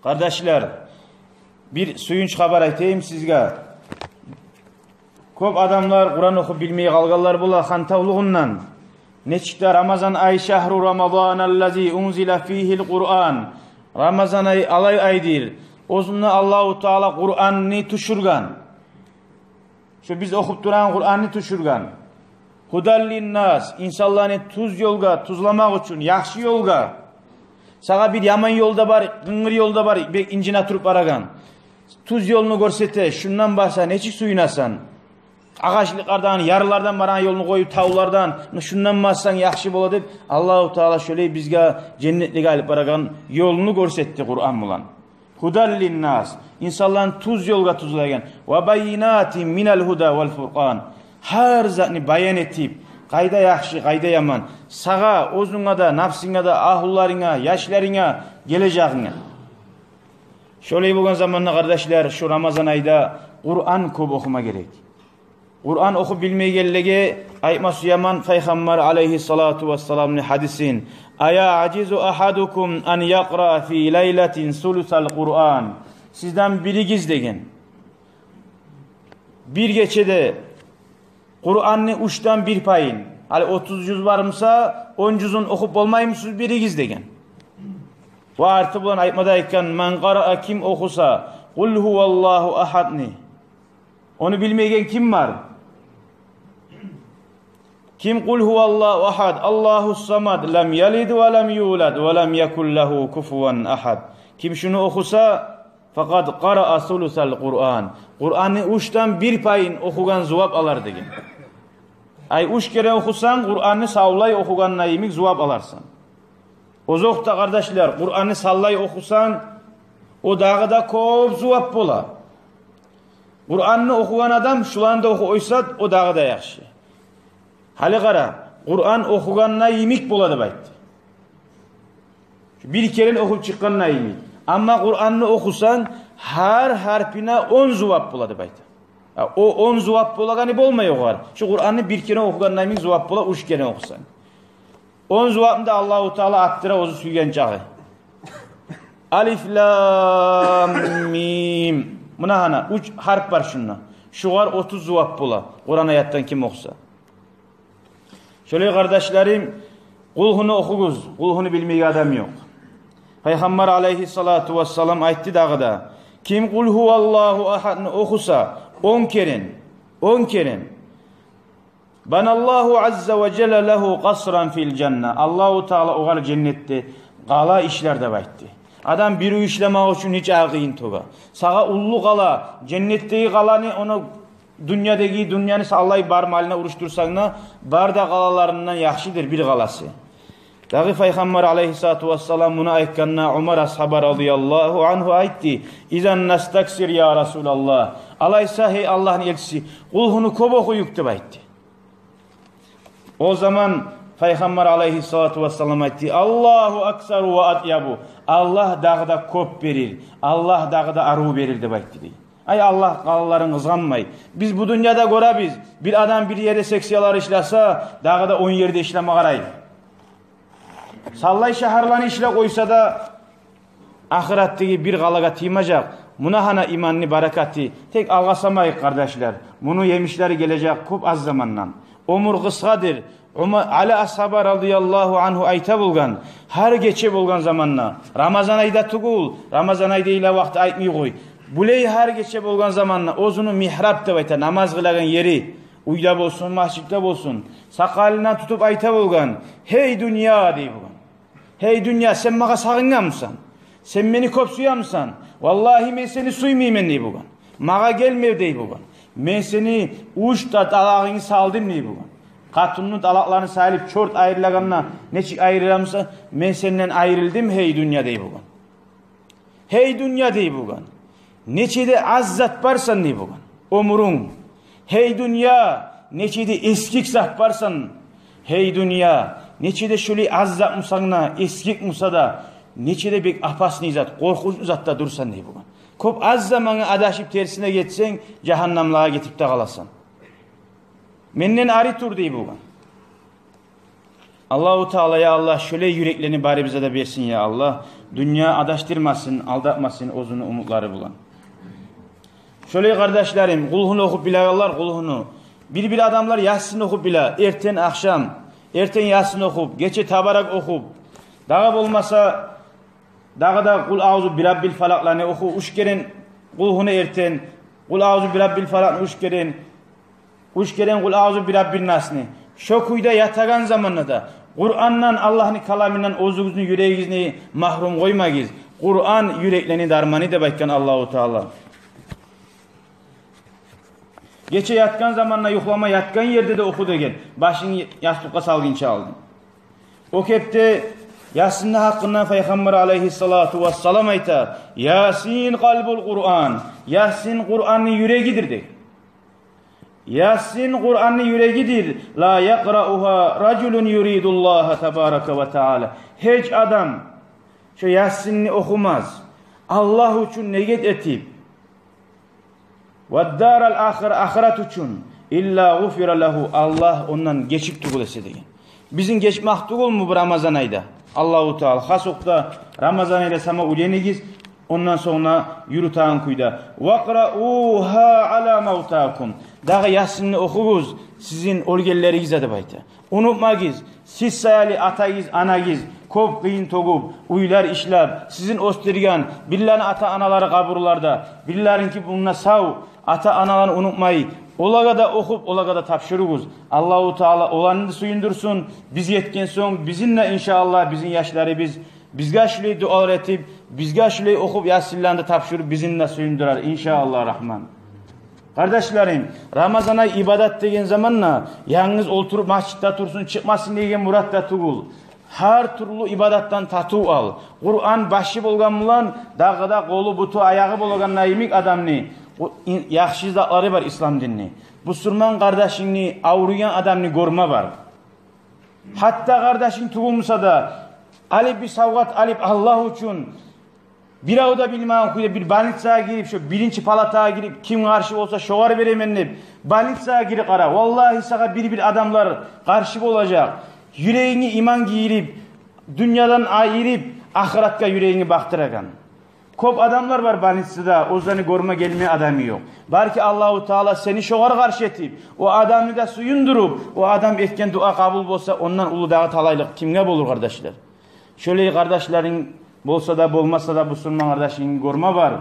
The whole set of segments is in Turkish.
Kardeşler, bir suyunç haber aytayım sizge. Köp adamlar Kur'an okup bilmeyi kalganlar bula hantavluğundan. Neçikte Ramazan ay şehru Ramazanallazi unzila fihil Kur'an. Ramazan ay alay aydır. Ozunna Allahu Teala Kur'an'ını tuşurgan. Şu biz okup duran Kur'an'ını tuşurgan. Hudallin nas, insanlarını tuz yolga, tuzlamak için, yaxşı yolga. Sağa bir yaman yolda var, gıngır yolda var, incine turup aragan. Tuz yolunu görsete, şundan bahsa, neçik suyunasan. Ağaçlıklardan, yarılardan bana yolunu koyup, tavlardan, şundan bahsan yaxşı bola deyip, Allah-u Teala şöyle bizge cennetlik alıp aragan yolunu görsetti Kur'an bulan. Hudallin nas, insanların tuz yolga tuzlayan. Ve bayinatin minel huda vel furqan. Her zatını bayan etip, kayda yaxşı, kayda yaman, sağa, ozuna da, nafsına da, ahullarına, yaşlarına, geleceğine. Şöyle bugün zamanla kardeşler, şu Ramazan ayda Kur'an köp okuma gerek. Kur'an oku bilmeyi gellege, aytması yaman Peygamber aleyhissalatu vesselam'ın hadisin. Aya acizu ahadukum an yakra fi leyletin sulusal Kur'an. Sizden biri gizlegen. Bir geçede Kur'an'ı uçtan bir payın. Hani 30 cüz varımsa 10 cüzün okup olmayı mısınız biri gizlegen. Ve artı bulan aytmadayken men qara'a kim okusa kul huvallahu ahadni. Onu bilmeyen kim var? Kim kul huvallahu ahad Allahu samad lem yalid ve lem yulad ve lem yekul lehu kufuven ahad. Kim şunu okusa fakat qara'a sulusal Kur'an. Kur'an'ı uçtan bir payın okugan cevap alar degen. Ay uç kere okusan Kur'an'ı savlay okugan nayimik cevap alarsan. O zokta kardeşler Kur'an'ı sallay okusan o dağda kop cevap bola. Kur'an'ı okugan adam şulanda oku oysat o dağda yaxşı. Hali qara Kur'an okugan nayimik boladı baytı. Bir kere okup çıkan nayimik. Ama Kur'an'ı okusan her harfine 10 cevap boladı baytı. O 10 cevap bolagani bolmuyor var. Şu Kur'an'ı bir kere okugandan min cevap bola 3 kere okusan. 10 cevabında Allahu Teala attıra ozu suygan çağı. Alif lam mim. Buna hana 3 harf var şunna. Şu var 30 cevap bola. Kur'an ayattan kim okusa. Şöyle kardeşlerim, kulhunu okuguz. Kulhunu bilmeyi adam yok. Peygamber aleyhissalatu vesselam aytti dağıda. Kim kul huvallahu ahadını okusa 10 kere. Banallahu azze ve celle lehu qasran fil cennet. Allahu Teala oğal cennette qala işlerde baytti. Adam bir işlemek için hiç ağıyın toga. Sağa ullu qala, cennetteki qalanı onu dünyanı sallay bar maline uruştursağına bar da qalalarından yaxşıdır bir qalası. Dağı Peygamber aleyhissalatu vesselam buna aytkanna Umar ashabı radıyallahu anhu aytti. İzan nastaksir ya Resulallah. Alaysa hey Allah'ın elçisi. Kulhunu köp okuyuktu aytti. O zaman Peygamber aleyhissalatu vesselam aytti. Allahu aksaru ve atyabu. Allah dağda köp verir. Allah dağda arı verir de aytti. Ay Allah qalaların kızganmay. Biz bu dünyada göre biz. Bir adam bir yere seksiyalar işlasa dağda 10 yerde işleme qaraydı. Sallay şaharlarını işle koysa da ahiretteki bir qalaga tiymacak. Buna hana imanını barakati. Tek algasamayık kardeşler. Bunu yemişleri gelecek köp az zamandan. Umur kıskadır. Ali ashabı radıyallahu anhu ayta bulgan. Her geçe bulgan zamanla. Ramazan ayda tugul. Ramazan ayda ile vakti aytmay koy. Buley her geçe bulgan zamanla. Ozunu mihrap da bayta. Namaz kılagan yeri. Uyda bolsun, masjidde bolsun. Sakalına tutup ayta bulgan. Hey dünya dey bulgan. Hey dünya sen mağa sağıngan mısın? Sen beni köp suyamsan? Vallahi ben seni suymayayım dey bulgan. Mağa gelmev dey bulgan. Ben seni uçta dalağını saldım dey bulgan. Katunun dalaklarını salip çort ayrılaganına neçik ayrılamsa ben senden ayrıldım hey dünya dey bulgan. Hey dünya dey bulgan. Neçede azzat barsan dey bulgan. Omurun. Hey dünya neçede eskik zat barsan. Hey dünya neçede şöyle azzat musana eskik musada neçede bek apasını zat korkunç zatta dursan dey bulgan. Köp az zamanı adaşıp tersine geçsen cehennamlığa getip de kalasan. Menden ari tur dey bulgan. Allahu Teala ya Allah şöyle yüreklerini bari bize de versin ya Allah. Dünya adaştırmasın, aldatmasın, ozunu umutları bulan. Şöyle kardeşlerim, kulhunu okup bilayorlar kulhunu. Bir adamlar Yasin okup bile, erten akşam, erten Yasin okup, geçe tabarak okup, dağa olmasa, dağa da kul ağzı bir Rabbil falaklarını oku, uşkeren kulhunu erten, kul ağzı bir Rabbil falaklarını uşkeren kul ağzı bir Rabbil nasını. Şokuyda yatagan zamanında da, Kur'an'dan Allah'ın kalamından ozuğuzunu yüreğinizi mahrum koymayız. Kur'an yüreklerini darmanı da bakkan Allahu Teala. Geçe yatkan zamanla yuhlama yatkan yerde de okudu gel. Başını yastıkka salgınça aldın. O kepte Yasin'in hakkında Peygamber aleyhissalatu vesselam ayta. Yasin kalbul Kur'an. Yasin Kur'an'ın yüreğidir de. Yasin Kur'an'ın yüreğidir. La yakra'uha raculun yuridullaha tebareke ve teala. Hiç adam şu Yasin'i okumaz. Allah için niyet etip ve daral ahiret için illa gufira lehu. Allah ondan geçip tugulese deyin. Bizim geçmek tugul mu bu Ramazan ayda? Allahu Teala hasokta Ramazan ayda sama ulenigiz. Ondan sonra yürütağın kuyda. Vakra'uha ala mevtakum. Dağı Yasin'i okuyuz. Sizin olgellerinize de bayta. Unutmayız. Siz sayali atayız, anayız. Kop kıyın togup, uylar işler. Sizin ostirgan. Birilerin ata anaları kaburlarda. Birilerinki bununla sav. Ata analarını unutmayı. Olaga da okup, olaga da tapşırığız. Allahu Teala olanını da suyundursun. Biz yetken son bizimle inşallah bizim yaşları bizge şöyle dua öğretip, bizge şöyle okup Yasin'lerde tapşırıp bizimle suyundurar inşallah Rahman. Kardeşlerim, Ramazan'a ibadet degen zamanla yalnız oturup masjitte tursun çıkmasın degen murat da tugul. Her türlü ibadattan tatu al. Kur'an başı bolgan mulan, dağda kolu butu ayağı bolgan naimik adamni. Yaxşı zatları var İslam dinini. Bu Sürman kardeşini avruyan adamni görme var. Hatta kardeşin tugulmasa da alip bir savgat alip Allah için bir avda bilmem kuyda bir balitsaya girip şu birinci palataya girip kim karşı olsa şoğar veremenlip balitsaya girip ara. Vallahi sana bir adamlar karşı olacak. Yüreğini iman giyirip dünyadan ayırıp ahiratka yüreğini baktırakan. Kop adamlar var balitsada ozanı görme gelmeye adamı yok. Belki Allahu Teala seni şoğar karşı etip o adamı da suyundurup o adam etken dua kabul olsa ondan ulu dağı talaylık kimge olur kardeşler? Şöyle kardeşlerin bolsa da bolmasa da bu Müslüman kardeşin görme var.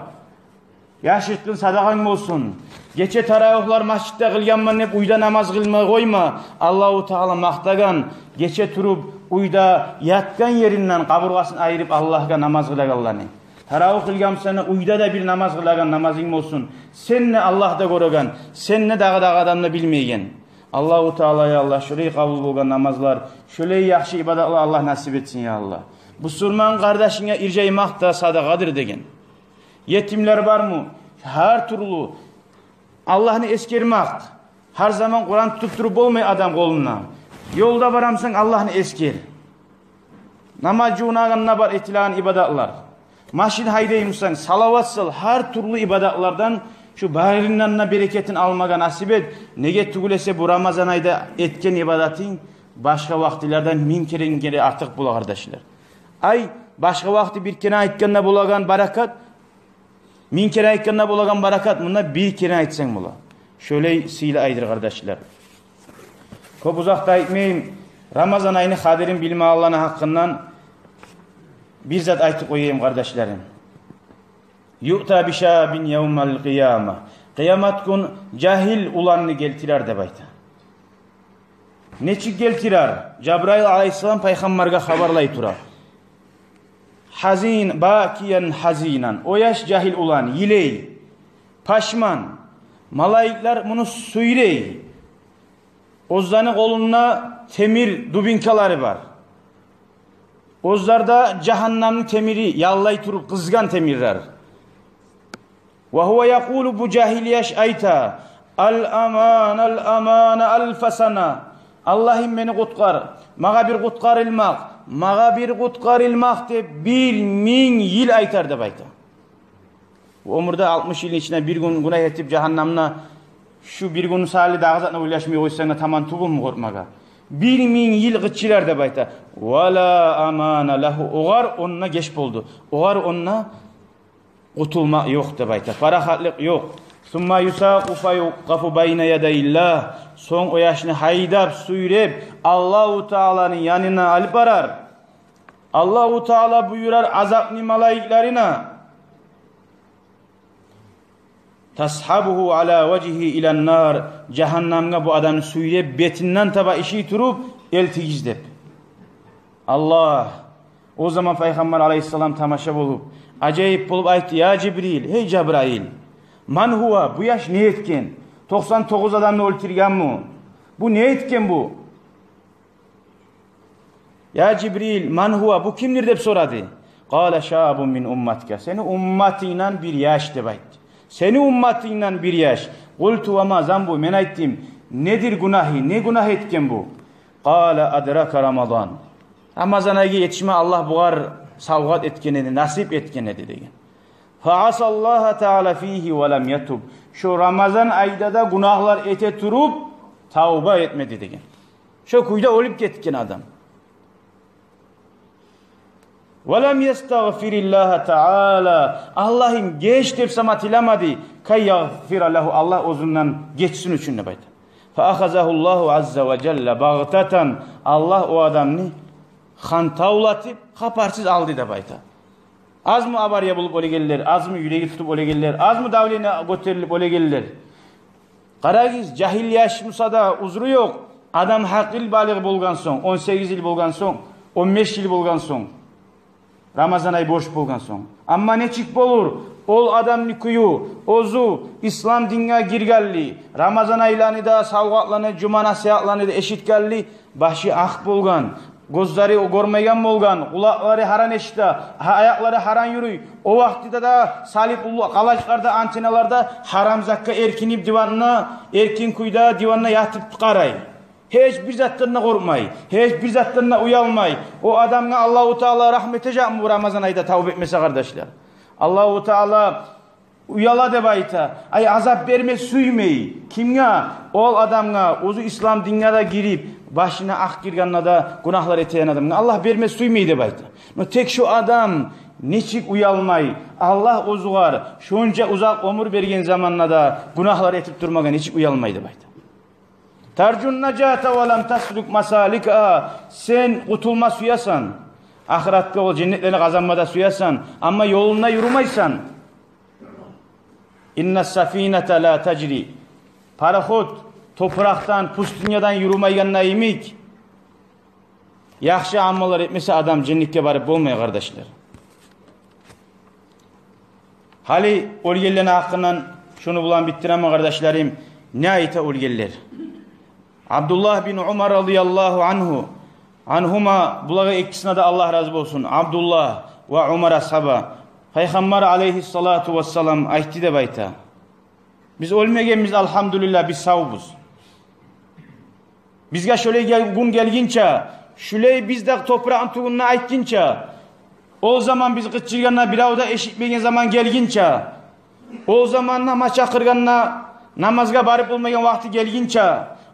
Yaşıttın sadakan olsun. Geçe taravihlar masjitte kılganman hep uyda namaz kılma koyma. Allahu Teala maktagan. Geçe turup uyda yatkan yerinden kaburgasını ayırıp Allah'a namaz kılaganlarını. Taravih kılgam sana uyda da bir namaz kılagan namazın olsun. Sen ne Allah'ta korugan. Sen ne dağı adamla bilmeygen. Allahu Teala ya Allah şöyle kabul bolgan namazlar. Şöyle yaxşı ibadetler Allah nasip etsin ya Allah. Bu Müslüman kardeşine ircaymak da sadakadır degen. Yetimler var mı? Her türlü Allah'ını eskermek. Her zaman Kur'an tutturup olmay adam koluna. Yolda varamsan Allah'ını esker. Namazcı unağınına var etilan ibadetler. Maşin haydayımsan salavatsal her türlü ibadetlerden şu bahirinden bereketin almaga nasip et. Nege tugulese bu Ramazan ayda etken ibadetin başka vaktilerden min kere artık bula kardeşler. Ay başka vakti bir kere aytkanda bulagan barakat min kere aytkanda bulagan barakat bunda bir kere aytsan bula. Şöyle sile aydır kardeşler. Kop uzakta aytmayayım. Ramazan ayını kaderin bilme Allah'ın hakkından bir zat aytıp koyayım kardeşlerim. Yu'ta bişabin yevmel kıyama. Kıyamet gün cahil ulanını geltirer de bayta. Neçik geltirer? Cebrail aleyhisselam peygamberge haberlay tura. Hazin, bakiyen hazinan. O yaş cahil ulan, yiley, paşman. Malaikler bunu suyrey. Ozdanın koluna temir dubinkaları var. Ozlarda cehennemin temiri, yallay turup kızgan temirler. Ve huve yakulu bu cahil yaş ayta. Al-aman al-fasana. Allah'ım beni kutkar. Mağa bir kutkar ilmak. Mağa bir kutkar ilmak de 1000 yıl aytar da bayta. Bu umurda 60 yılın içine bir gün günah etip cehennemine şu bir gün sali dağızatına ulaşmaya koysan da tamam tubul mu korkmaga. 1000 yıl gıççiler de bayta. Wala amana lahu. Oğar onunla geç buldu. Oğar onunla kutulma yok da bayta. Farahatlık yok. Summa yusaqu fa yuqafu bayna yadayillah. Son o yaşını haydap, suyurep Allahu Teala'nın yanına alıp arar. Allahu Teala buyurar azaplı malaiklerine. Tashabuhu ala vecihi ilen nar. Cehennemge bu adamı suyurep betinden taba işi turup eltigizlep. Allah o zaman Peygamber aleyhisselam tamaşa bulup acayip bulup aytti ya Cibril, hey Cebrail, man huwa, bu yaş ne etken? 99 adamını öldürgen mu? Bu ne etken bu? Ya Cibril, man huwa, bu kimdir dep soradı. Kale şabun min ummatika, seni ummatiyle bir yaş de bayt. Seni ummatiyle bir yaş. Kultu ve ma zambu, men ayttim, nedir günahı, ne günah etken bu? Kale adraka Ramazan. Ramazan ayı yetişme Allah buğar savgat etkenedi, nasip etkenedi degen. Fa'asallaha Teala fihi ve lem yetub. Şu Ramazan ayda da günahlar ete turup tavba etmedi degen. Şu kuyda olup ketken adam. Ve lem yestağfirillaha Teala. Allah'ın geç dep samatilamadı. Kay yağfira lahu. Allah ozundan geçsin üçün ne bayda. Fa'akhazahullahu azza ve celle bağtatan. Allah o adamını hantavlatıp kaparsız aldı da bayta. Az mı abarya bulup öyle gelirler, az mı yüreği tutup öyle gelirler, az mı davlene götürülüp öyle gelirler. Karagiz cahil yaşmasa da uzru yok. Adam hakil balığı bulgan son, 18 yıl bulgan son, 15 yıl bulgan son. Ramazan ayı boş bulgan son. Amma ne çık olur? Ol adam nikuyu, ozu, İslam dinine girgelli. Ramazan aylarını da savgatlanı, cuma nasihatlarını da eşitgelli. Başı ak bulgan. Gözleri o görmeyen bolgan, kulakları haran eşitde, ayakları haran yürüy. O vaktide da salip kalaçlarda, antenalarda haram zakka erkinip divanına, erkin kuyda divanına yatıp karay. Hiçbir zatlarına korkmay, hiçbir zatlarına uyalmay. O adamına Allahu Teala rahmet edecek mi bu Ramazan ayda tavbe etmese kardeşler? Allahu Teala uyala de bayta, ay azap verme suymeyi. Kimya? Ol adamına, ozu İslam dinine girip, başına ak girganına da günahlar eteyen adamına Allah vermez suymayı de bayta. No tek şu adam neçik uyalmay, Allah ozuğar, şunca uzak ömür bergen zamanla da günahlar etip durmaga neçik uyalmay de bayta. Tarcun necate ve lem tasluk masalika. Sen kutulma suyasan, ahiratta ol cennetlerini kazanmada suyasan, ama yoluna yürümaysan. İnne safinete la tecri. Paraxot topraktan, pustinyadan yürümeyenine imik. Yaxşı amallar etmese adam cennetke barıp olmaya kardeşler. Hali olgellerine hakkından şunu bulan bittireme kardeşlerim. Ne ayete olgeller? Abdullah bin Umar radıyallahu anhuma bulağı ikisine de Allah razı olsun. Abdullah ve Umar ashaba. Peygamber aleyhissalatu vesselam aytti de bayta. Biz ölmegemiz elhamdülillah biz savubuz. Bizge şöyle gün gelgince, şöyle bizde toprağın tuğununa aytkince, o zaman biz gıççırganına biravda eşitmeyen zaman gelgince, o zaman namaz çakırganına namazga barıp olmayan vakti gelgince,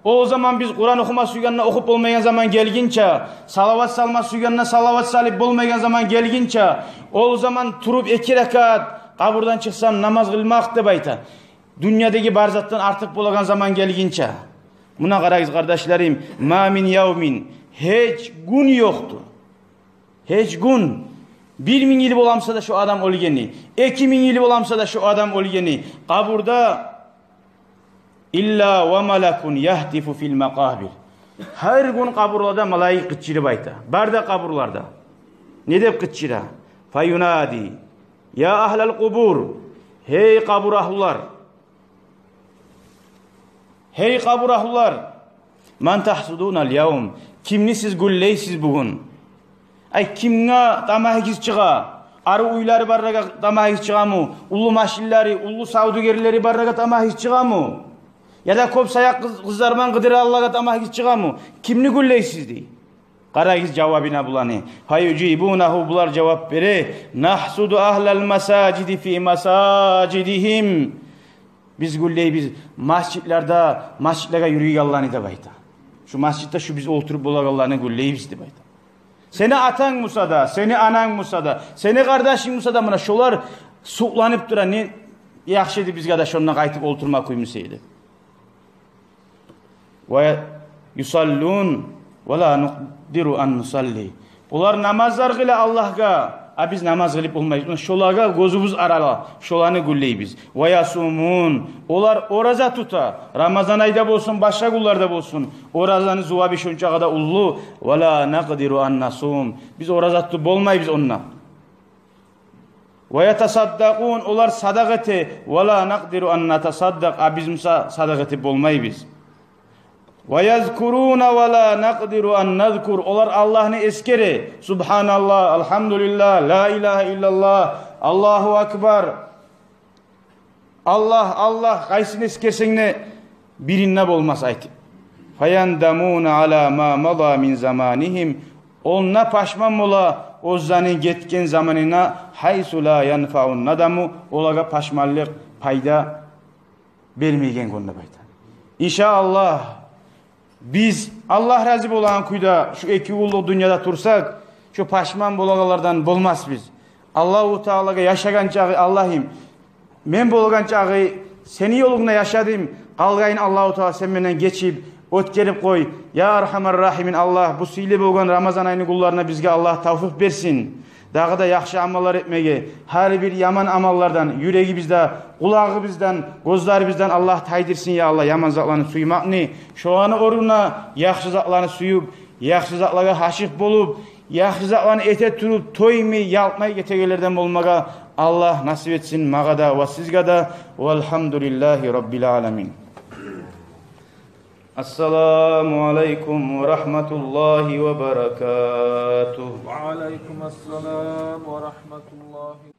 o zaman biz Kur'an okuma suyganına okup olmayan zaman gelgince, salavat salma suyganına salavat salip olmayan zaman gelgince, o zaman turup 2 rekat kaburdan çıksam namaz kılmak da bayta. Dünyadaki barzattan artık bulagan zaman gelgince. Buna karayız kardeşlerim. Ma min yevmin. Hiç gün yoktu. Hiç gün. 1000 yıl olamsa da şu adam olgeni. 2000 yıl olamsa da şu adam olgeni. Kaburda illa ve malakun yahtifu fil makabir. Her gün kaburlarda malayik kıççırı bayta. Barda kaburlarda. Ne dep kıççıra? Fayunadi. Ya ahlal kubur. Hey kabur ahlular. Hey kabur ahlular. Man tahsudunal yevm. Kimni siz gülleysiz bugün? Ay kimne tamahikiz çığa? Arı uyları barraga tamahikiz çığa mı? Ulu maşilleri, ulu savdugerleri barraga tamahikiz çığa mı? Ya da kop sayak kızlarman gıdırı Allah'a tamahikiz çığa mı? Kimni gülleysiz dey? Karayız cevabına bulanı. Hayucibunahu bular cevap vere. Nahsudu ahlal masacidi fi masacidihim. Biz gülley biz masjitlerde yürüyü Allah'ını da bayta. şu masjidde şu biz oturup bolagalarını gülleybiz deb aytadi. Seni atan Musa da, seni anan Musa da, seni kardeşin Musa da mına şolar suqlanıp dura ne yaxşı edi bizga da şondan qaytib olturma koymasaydı. Ve yusallun ve la nuqdiru an nusalli. Bular namazlar qile Allah'a, biz namaz qilib olmayız. Şolarga gözümüz arala, şolarını gülleybiz. Ve yasumun, olar oraza tuta. Ramazan ayda bolsun, başka kullarda bolsun. Orazanı zuvabi şunçağa da ullu. Ve la naqdiru an nasum. Biz oraza tutup olmayız onunla. Ve yatasaddaqun, olar sadaqati. Ve la naqdiru an natasaddaq. Biz musa sadaqati bolmayız. Ve yazkuruna ve la naqdiru an nazkur. Olar Allah'ını eskeri. Subhanallah, elhamdülillah, la ilahe illallah, Allahu akbar. Allah, qaysini eskersen ne birinne bolmaz aytib. Fayandamuna ala ma mada min zamanihim. Onna paşman bola ozanın getken zamanına haysu la yanfa'un nadamu. Olaga paşmanlık payda vermeygen konuda bayta. İnşallah biz Allah razı bolan kuyda şu iki ullu dünyada tursak şu paşman bolagalardan bolmaz biz. Allahu Teala'ga yaşagan çağı Allah'ım men bolgan çağı seni yolunda yaşadım. Qalgayın Allahu Teala sen menden geçip ötkerip koy. Ya Erhamer Rahimin Allah bu sile bolgan Ramazan ayının kullarına bizge Allah tavfik versin. Dağı da yaxşı amallar etmege, her bir yaman amallardan, yüreği bizde, kulağı bizden, gözleri bizden Allah taydirsin ya Allah. Yaman zatlarını suymak ne? Şu anı oruna yaxşı zatlarını suyup, yaxşı zatlara haşık bolup, yaxşı zatlarını ete turup, toymi, yalpmay getegelerden olmaga Allah nasip etsin mağa da ve sizga da. Velhamdülillahi Rabbil alemin. Assalamu alaikum ve rahmetullahi ve berekatuh. Ve aleyküm esselam ve rahmetullahi.